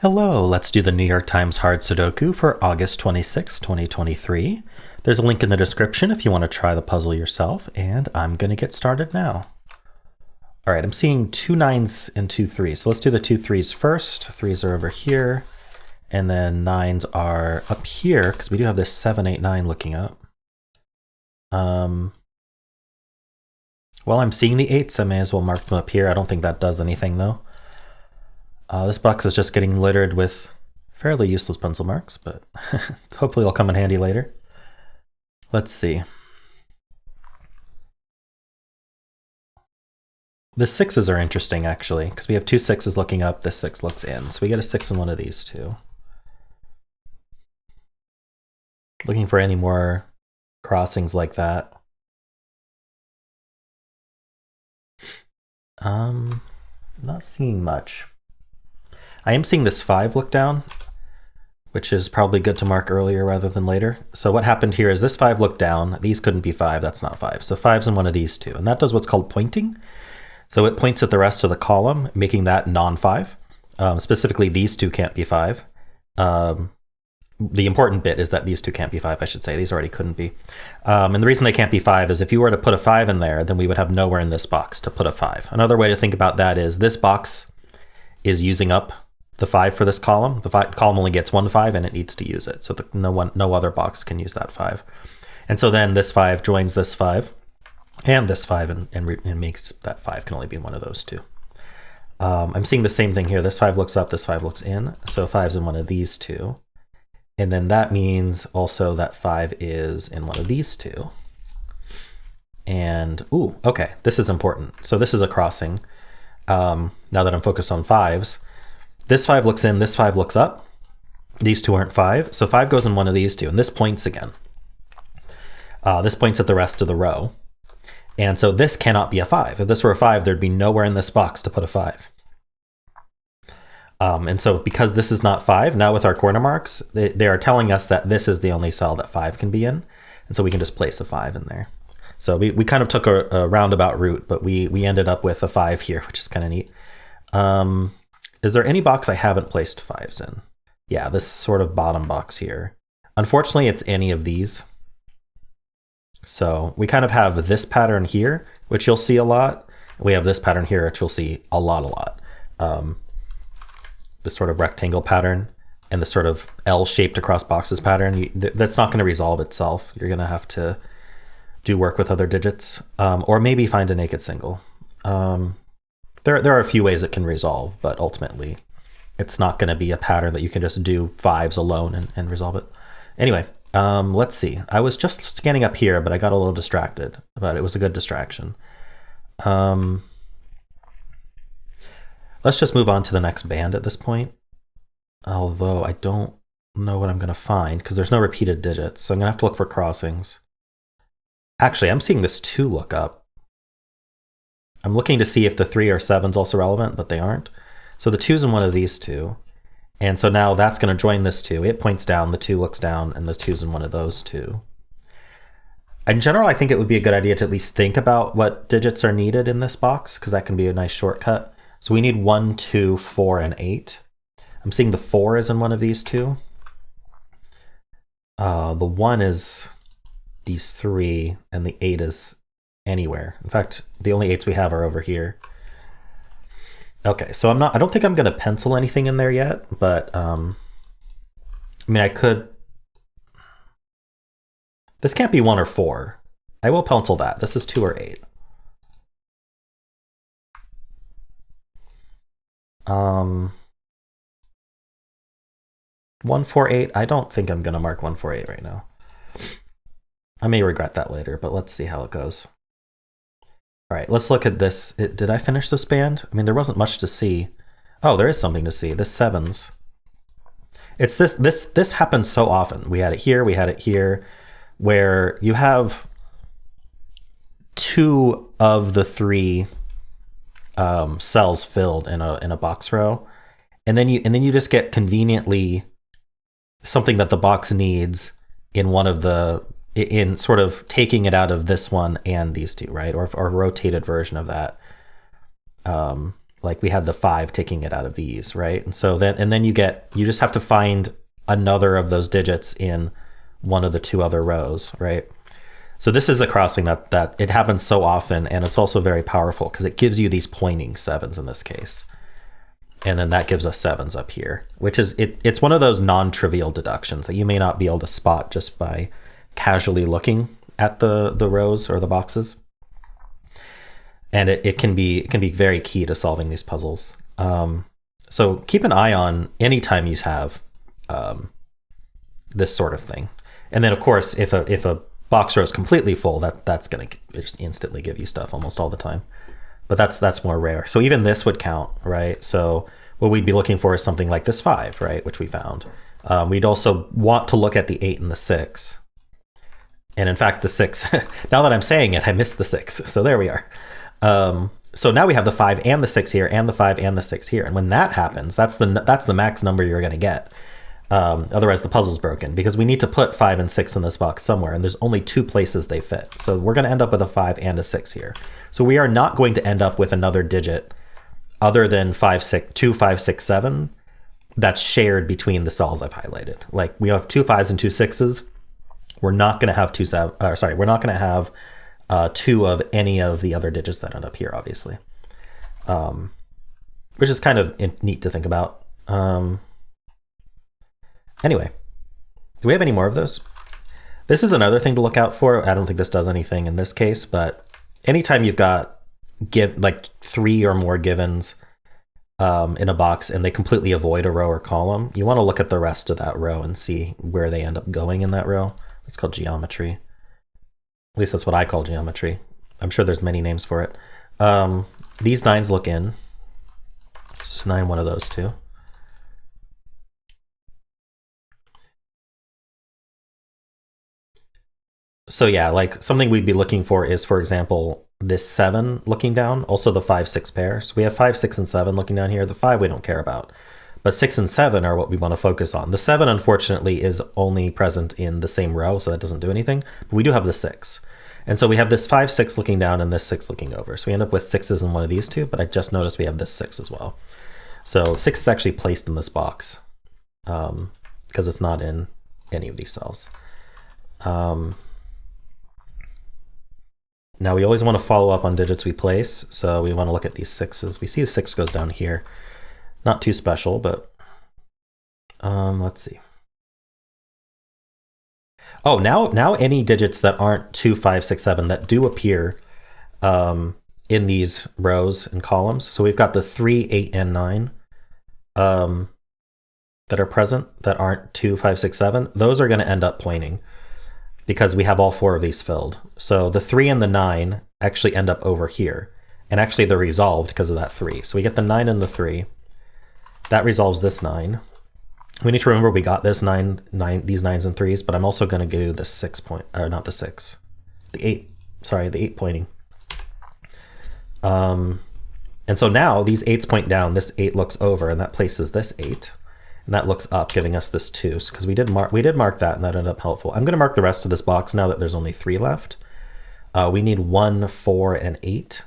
Hello, let's do the New York Times Hard Sudoku for August 26, 2023. There's a link in the description if you want to try the puzzle yourself, and I'm going to get started now. All right, I'm seeing 2 9s and 2 3s. So let's do the 2 3s first. 3s are over here, and then 9s are up here, because we do have this 7, 8, 9 looking up. While I'm seeing the 8s, I may as well mark them up here. I don't think that does anything, though. This box is just getting littered with fairly useless pencil marks, but hopefully they'll come in handy later. Let's see. The 6s are interesting, actually, because we have 2 6s looking up, this 6 looks in. So we get a 6 in one of these two. Looking for any more crossings like that. Not seeing much. I am seeing this 5 look down, which is probably good to mark earlier rather than later. So what happened here is this 5 looked down. These couldn't be 5, that's not 5. So 5's in one of these two, and that does what's called pointing. So it points at the rest of the column, making that non-5. Specifically, these two can't be 5. The important bit is that these two can't be 5, I should say. These already couldn't be. And the reason they can't be 5 is if you were to put a 5 in there, then we would have nowhere in this box to put a 5. Another way to think about that is this box is using up the 5 for this column. The column only gets 1 5 and it needs to use it. So no other box can use that 5. And so then this 5 joins this 5 and this 5 and makes that 5 can only be one of those two. I'm seeing the same thing here. This 5 looks up, this 5 looks in. So 5's in one of these two. And then that means also that 5 is in one of these two. And, ooh, okay, this is important. So this is a crossing. Now that I'm focused on 5s. This 5 looks in, this 5 looks up. These two aren't 5, so 5 goes in one of these two, and this points again. This points at the rest of the row. And so this cannot be a 5. If this were a 5, there'd be nowhere in this box to put a 5. And so because this is not 5, now with our corner marks, they are telling us that this is the only cell that 5 can be in. And so we can just place a 5 in there. So we kind of took a roundabout route, but we ended up with a 5 here, which is kind of neat. Is there any box I haven't placed 5s in? Yeah, this sort of bottom box here. Unfortunately, it's any of these. So we kind of have this pattern here, which you'll see a lot. We have this pattern here, which you'll see a lot. This sort of rectangle pattern and the sort of L-shaped across boxes pattern. That's not going to resolve itself. You're going to have to do work with other digits, or maybe find a naked single. There are a few ways it can resolve, but ultimately it's not going to be a pattern that you can just do 5s alone and resolve it. Anyway, let's see. I was just scanning up here, but I got a little distracted, but it was a good distraction. Let's just move on to the next band at this point, although I don't know what I'm going to find because there's no repeated digits, so I'm going to have to look for crossings. Actually, I'm seeing this 2 look up. I'm looking to see if the 3 or 7's also relevant, but they aren't. So the 2's in one of these two. And so now that's going to join this 2. It points down, the 2 looks down, and the 2's in one of those two. In general, I think it would be a good idea to at least think about what digits are needed in this box, because that can be a nice shortcut. So we need 1, 2, 4, and 8. I'm seeing the 4 is in one of these two. The 1 is these 3, and the 8 is anywhere. In fact, the only 8s we have are over here. Okay, so I don't think I'm going to pencil anything in there yet, but I mean, I could. This can't be 1 or 4. I will pencil that. This is 2 or 8. 1, 4, 8. I don't think I'm going to mark 1, 4, 8 right now. I may regret that later, but let's see how it goes. All right, let's look at this. Did I finish this band? I mean, there wasn't much to see. Oh, there is something to see. This 7's. It's this happens so often. We had it here, where you have 2 of the 3 cells filled in a box row, and then you just get conveniently something that the box needs in one of the in sort of taking it out of this one and these two, right? Or a rotated version of that. Like we had the 5 taking it out of these, right? And so then you just have to find another of those digits in one of the 2 other rows, right? So this is a crossing that it happens so often, and it's also very powerful because it gives you these pointing 7s in this case. And then that gives us 7s up here, which is, it's one of those non-trivial deductions that you may not be able to spot just by casually looking at the rows or the boxes. And it can be very key to solving these puzzles. So keep an eye on anytime you have this sort of thing. And then of course, if a box row is completely full, that's going to just instantly give you stuff almost all the time. But that's more rare. So even this would count, right? So what we'd be looking for is something like this 5, right, which we found. We'd also want to look at the 8 and the 6. And in fact, the 6, now that I'm saying it, I missed the 6. So there we are. So now we have the 5 and the 6 here, and the 5 and the 6 here. And when that happens, that's the max number you're going to get. Otherwise, the puzzle's broken, because we need to put 5 and 6 in this box somewhere, and there's only 2 places they fit. So we're going to end up with a 5 and a 6 here. So we are not going to end up with another digit other than 2, 5, 6, 7 that's shared between the cells I've highlighted. Like we have 2 5s and 2 6s. We're not going to have we're not going to have 2 of any of the other digits that end up here, obviously, which is kind of neat to think about. Anyway, do we have any more of those? This is another thing to look out for. I don't think this does anything in this case, but anytime you've got like 3 or more givens in a box and they completely avoid a row or column, you want to look at the rest of that row and see where they end up going in that row. It's called geometry. At least that's what I call geometry. I'm sure there's many names for it. These 9s look in. Just 9 one of those 2. So yeah, like something we'd be looking for is, for example, this 7 looking down, also the 5 6 pair. So we have 5 6 and 7 looking down here. The 5 we don't care about, but 6 and 7 are what we want to focus on. The 7 unfortunately is only present in the same row, so that doesn't do anything, but we do have the 6. And so we have this 5 6 looking down and this 6 looking over. So we end up with 6s in one of these 2, but I just noticed we have this 6 as well. So 6 is actually placed in this box because it's not in any of these cells. Now we always want to follow up on digits we place, so we want to look at these 6s. We see the 6 goes down here. Not too special, but let's see. Oh, now any digits that aren't 2, 5, 6, 7 that do appear in these rows and columns. So we've got the 3, 8, and 9 that are present that aren't 2, 5, 6, 7. Those are going to end up pointing, because we have all 4 of these filled. So the 3 and the 9 actually end up over here. And actually they're resolved because of that 3. So we get the 9 and the 3. That resolves this 9. We need to remember we got this 9, these 9s and 3s, but I'm also going to do the 6 point, or not the 6. The 8, sorry, the 8 pointing. And so now these 8s point down, this 8 looks over, and that places this 8. And that looks up, giving us this 2, because we did mark that, and that ended up helpful. I'm going to mark the rest of this box now that there's only 3 left. We need 1, 4, and 8.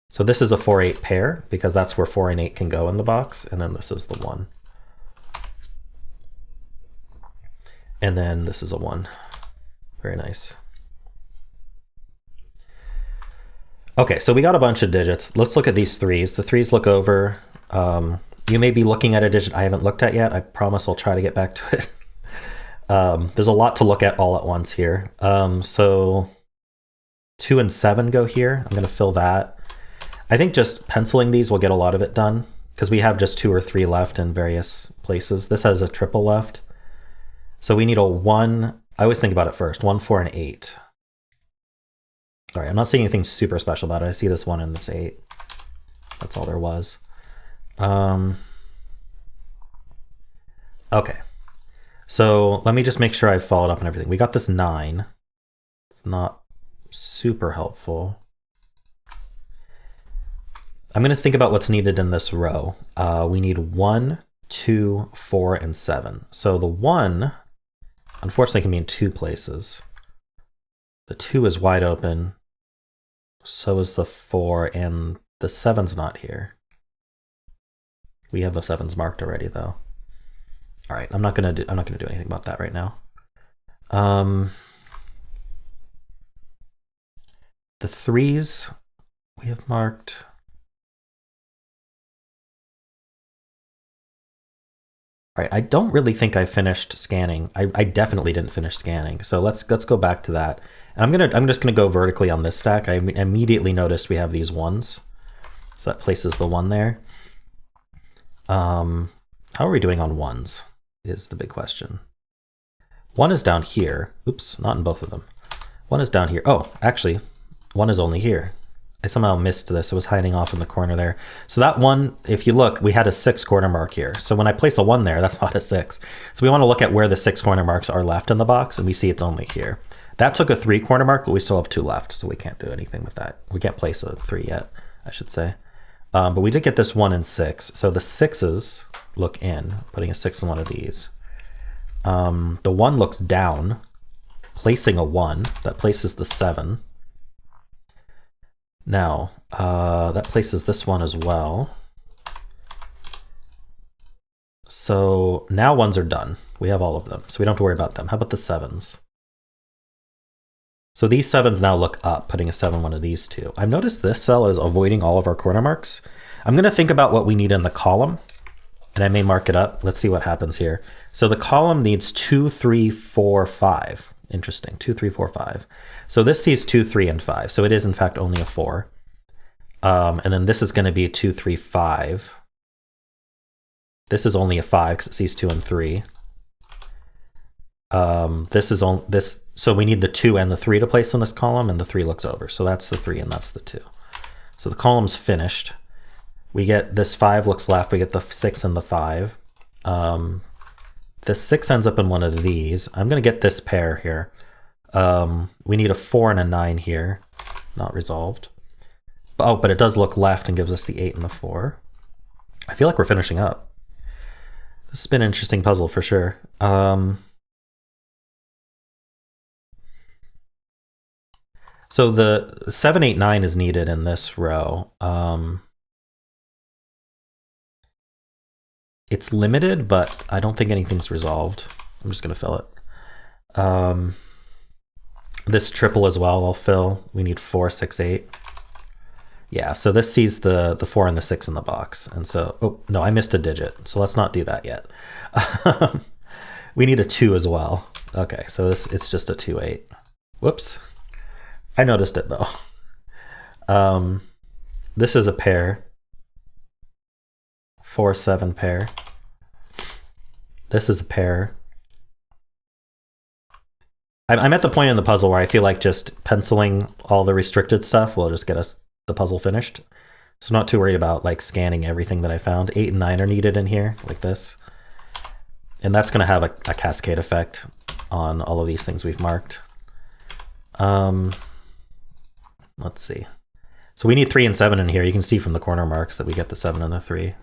So this is a 4, 8 pair, because that's where 4 and 8 can go in the box, and then this is the 1. And then this is a 1. Very nice. Okay, so we got a bunch of digits. Let's look at these 3s. The 3s look over. You may be looking at a digit I haven't looked at yet. I promise I'll try to get back to it. There's a lot to look at all at once here. So 2 and 7 go here. I'm going to fill that. I think just penciling these will get a lot of it done, because we have just 2 or 3 left in various places. This has a triple left. So we need a 1. I always think about it first. 1, 4, and 8. Sorry, I'm not seeing anything super special about it. I see this 1 and this 8. That's all there was. Okay, so let me just make sure I've followed up on everything. We got this 9. It's not super helpful. I'm going to think about what's needed in this row. We need 1, 2, 4, and 7. So the 1, unfortunately, can be in 2 places. The 2 is wide open. So is the 4, and the 7's not here. We have the 7s marked already though. All right, I'm not gonna do anything about that right now. The 3s we have marked. All right, I don't really think I finished scanning. I definitely didn't finish scanning. So let's go back to that. And I'm just gonna go vertically on this stack. I immediately noticed we have these 1s. So that places the 1 there. How are we doing on 1s is the big question. 1 is down here. Oops, not in both of them. 1 is down here. Oh, actually, 1 is only here. I somehow missed this. It was hiding off in the corner there. So that 1, if you look, we had a 6 corner mark here. So when I place a 1 there, that's not a 6. So we want to look at where the 6 corner marks are left in the box, and we see it's only here. That took a 3 corner mark, but we still have 2 left, so we can't do anything with that. We can't place a 3 yet, I should say. But we did get this 1 and 6. So the 6s look in, putting a 6 in one of these. The 1 looks down, placing a 1. That places the 7. Now, that places this 1 as well. So now 1s are done. We have all of them, so we don't have to worry about them. How about the 7s? So these 7s now look up, putting a 7 one of these 2. I've noticed this cell is avoiding all of our corner marks. I'm going to think about what we need in the column, and I may mark it up. Let's see what happens here. So the column needs 2, 3, 4, 5. Interesting, 2, 3, 4, 5. So this sees 2, 3, and 5. So it is in fact only a 4. And then this is going to be 2, 3, 5. This is only a 5 because it sees 2 and 3. So we need the 2 and the 3 to place in this column, and the 3 looks over. So that's the 3 and that's the 2. So the column's finished. We get this 5 looks left. We get the 6 and the 5. This 6 ends up in one of these. I'm going to get this pair here. We need a 4 and a 9 here. Not resolved. Oh, but it does look left and gives us the 8 and the 4. I feel like we're finishing up. This has been an interesting puzzle for sure. So the 7, 8, 9 is needed in this row. It's limited, but I don't think anything's resolved. I'm just going to fill it. This triple as well, I'll fill. We need 4, 6, 8. Yeah, so this sees the 4 and the 6 in the box. And so, oh, no, I missed a digit. So let's not do that yet. We need a 2 as well. Okay, so it's just a 2, 8. Whoops. I noticed it though. This is a pair. 4, 7 pair. This is a pair. I'm at the point in the puzzle where I feel like just penciling all the restricted stuff will just get us the puzzle finished. So I'm not too worried about like scanning everything that I found. 8 and 9 are needed in here, like this. And that's going to have a cascade effect on all of these things we've marked. Let's see. So we need 3 and 7 in here. You can see from the corner marks that we get the 7 and the 3.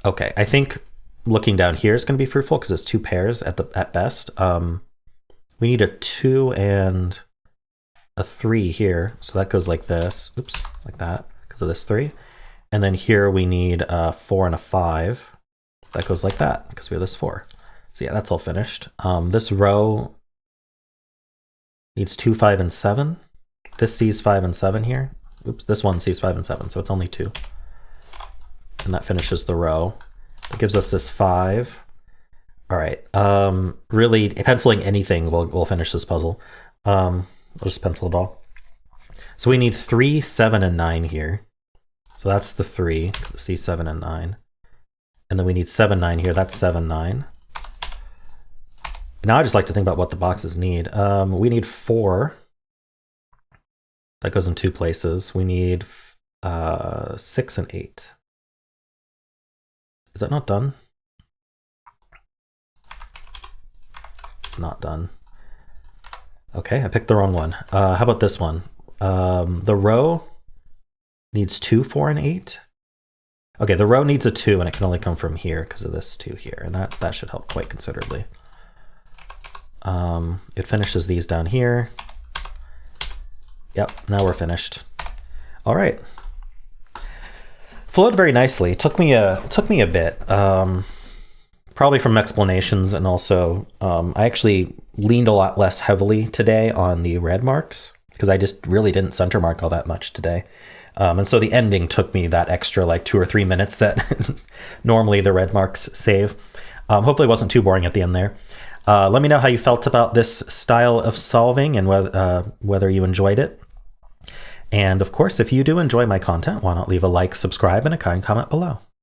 Okay, I think looking down here is going to be fruitful because it's 2 pairs at best. We need a 2 and a 3 here, so that goes like this. Oops, like that because of this 3. And then here we need a 4 and a 5. That goes like that because we have this 4. So yeah, that's all finished. This row needs 2, 5, and 7. This sees 5 and 7 here. Oops, this one sees 5 and 7, so it's only 2. And that finishes the row. That gives us this 5. All right. Really, penciling anything will finish this puzzle. I'll just pencil it all. So we need 3, 7, and 9 here. So that's the 3, see 7 and 9. And then we need 7, 9 here. That's 7, 9. Now I just like to think about what the boxes need. We need 4. That goes in 2 places. We need 6 and 8. Is that not done? It's not done. Okay, I picked the wrong one. How about this one? The row needs 2, 4, and 8. Okay, the row needs a 2, and it can only come from here because of this 2 here, and that should help quite considerably. It finishes these down here. Yep, now we're finished. All right. Flowed very nicely. It took me a bit, probably from explanations, and also I actually leaned a lot less heavily today on the red marks because I just really didn't center mark all that much today. And so the ending took me that extra like 2 or 3 minutes that normally the red marks save. Hopefully it wasn't too boring at the end there. Let me know how you felt about this style of solving and whether you enjoyed it. And of course, if you do enjoy my content, why not leave a like, subscribe, and a kind comment below.